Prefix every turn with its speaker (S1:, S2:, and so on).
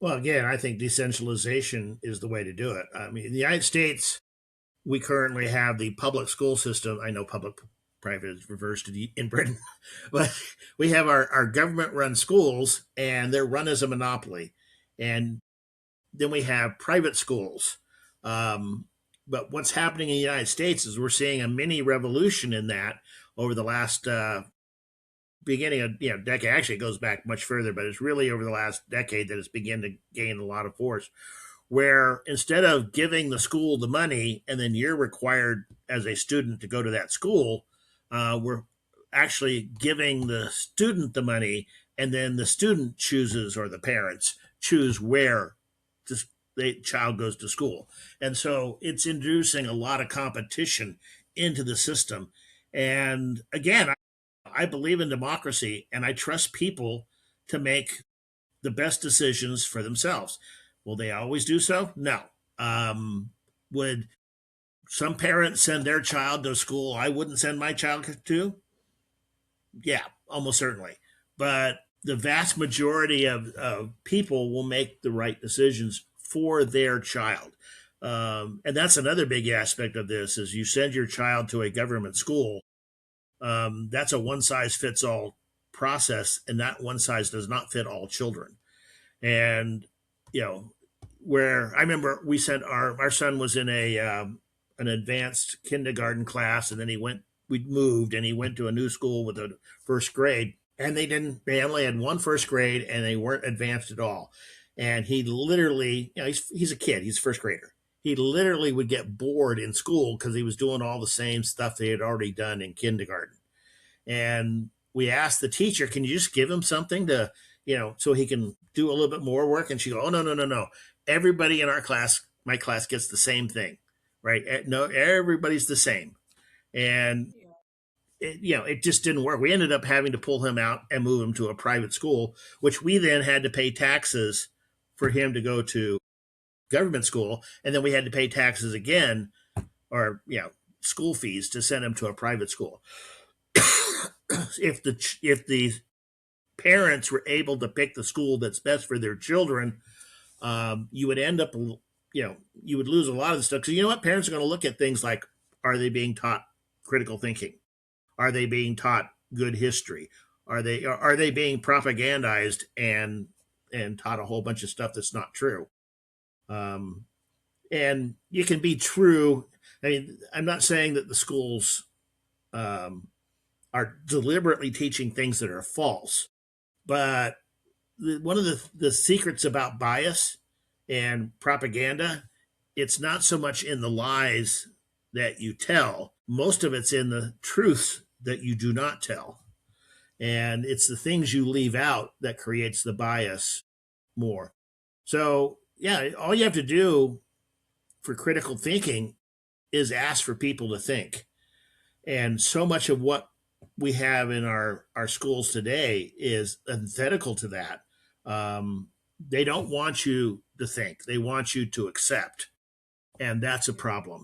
S1: Well, again, I think decentralization is the way to do it. I mean, in the United States, we currently have the public school system. I know public private is reversed in Britain, but we have our government run schools and they're run as a monopoly. And then we have private schools. Um, but what's happening in the United States is we're seeing a mini revolution in that over the last beginning of decade. Actually, it goes back much further, but it's really over the last decade that it's begun to gain a lot of force. Where instead of giving the school the money and then you're required as a student to go to that school, we're actually giving the student the money, and then the student chooses, or the parents choose where the child goes to school. And so it's introducing a lot of competition into the system. And again, I believe in democracy and I trust people to make the best decisions for themselves. Will they always do so? No. Would some parents send their child to a school I wouldn't send my child to? Yeah, almost certainly. But the vast majority of people will make the right decisions for their child. And that's another big aspect of this is you send your child to a government school. That's a one size fits all process, and that one size does not fit all children. And you know, where I remember we sent our son was in a an advanced kindergarten class, and then we moved and he went to a new school with a first grade, and they only had one first grade and they weren't advanced at all. And he literally, he's a kid, he's a first grader. He literally would get bored in school because he was doing all the same stuff they had already done in kindergarten. And we asked the teacher, can you just give him something to, so he can do a little bit more work? And she go, oh, no, no, no, no. Everybody in our class, my class, gets the same thing, right? No, everybody's the same. And it just didn't work. We ended up having to pull him out and move him to a private school, which we then had to pay taxes for him to go to government school. And then we had to pay taxes again, or, school fees to send him to a private school. If the parents were able to pick the school that's best for their children, you would end up, you would lose a lot of the stuff. Because you know what? Parents are going to look at things like, are they being taught critical thinking? Are they being taught good history? Are they being propagandized and taught a whole bunch of stuff that's not true? Um, and you can be true. I mean, I'm not saying that the schools um, are deliberately teaching things that are false, but one of the secrets about bias and propaganda, it's not so much in the lies that you tell. Most of it's in the truths that you do not tell. And it's the things you leave out that creates the bias more. So, yeah, all you have to do for critical thinking is ask for people to think. And so much of what we have in our schools today is antithetical to that. They don't want you to think, they want you to accept. And that's a problem.